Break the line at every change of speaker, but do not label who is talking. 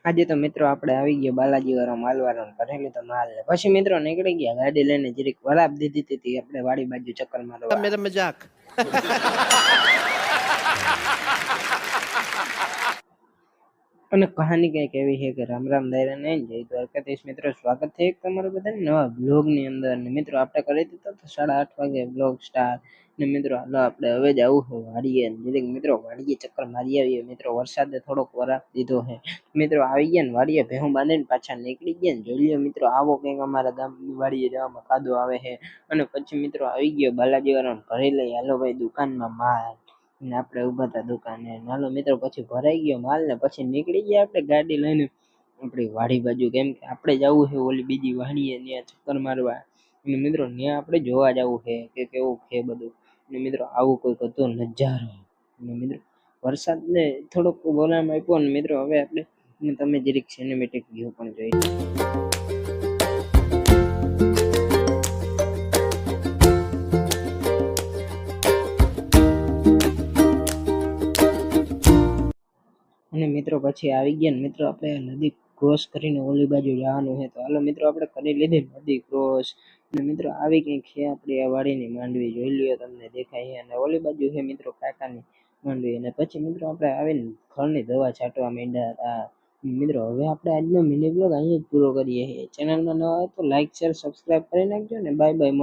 આજે તો મિત્રો આપણે આવી ગયો બાલાજી વાળો માલવાળો ભરેલી તો માલ ને પછી મિત્રો નીકળી ગયા ગાડી લઈને જરીક વરાપ દીધી હતી આપણે વાડી બાજુ ચક્કર મારવા
मेरा मजाक
અને કહાની કંઈક એવી છે કે રામ રામ દાયરા ને જય દ્વારકાધીશ મિત્રો સ્વાગત છે એક તમારું બધાને નવા બ્લોગ ની અંદર ને મિત્રો આપણે કરી દીધો તો 8:30 વાગે બ્લોગ સ્ટાર્ટ ને મિત્રો હાલો આપણે હવે જ આવું છે વાડીએ જરીક મિત્રો વાડીએ ચક્કર મારી આવીએ મિત્રો વરસાદે થોડોક વરાપ દીધો છે મિત્રો આવી ગયા ને વાડીએ ભેહું બાંધીને પાછા નીકળી ગયા ને જોઈ લ્યો મિત્રો આવો કંઈક અમારા ગામની વાડીએ જવામાં કાદો આવે છે અને પછી મિત્રો આવી ગયો બાલાજી વાળો ભરી લઈ હાલો ભાઈ દુકાનમાં માલ ને આપણે ઉભા હતા દુકાને હાલો મિત્રો પછી ભરાઈ ગયો માલ ને પછી નીકળી ગયા આપણે ગાડી લઈને આપણી વાડી બાજુ કેમ કે આપણે જવું છે ઓલી બીજી વાડીએ ત્યાં ચક્કર મારવા અને મિત્રો ત્યાં આપણે જોવા જવું છે કે કેવું છે બધું અને મિત્રો આવું કોઈક હતો નજારો અને મિત્રો વરસાદ ને થોડોક બોલામાં આપ્યો ને મિત્રો હવે આપણે તમે જરીક સિનેમેટિક વ્યૂ પણ જોઈ અને મિત્રો પછી આવી ગયા ને મિત્રો આપણે નદી ક્રોસ કરીને ઓલી બાજુ જવાનું છે તો હાલો મિત્રો આપણે કરી લીધી નદી ક્રોસ અને મિત્રો આવી કંઈક છે આપણી આ વાડીની માંડવી જોઈ લ્યો તમને દેખાય અને ઓલી બાજુ છે મિત્રો કાકાની માંડવી અને પછી મિત્રો આપણે આવીને ખળની દવા છાંટવા માંડ્યા હતા મિત્રો હવે આપણે આજનો મિની બ્લોગ અહીંયા જ પૂરો કરીએ છીએ ચેનલમાં નવા હોય તો લાઈક શેર સબસ્ક્રાઇબ કરી નાખજો ને બાય બાય.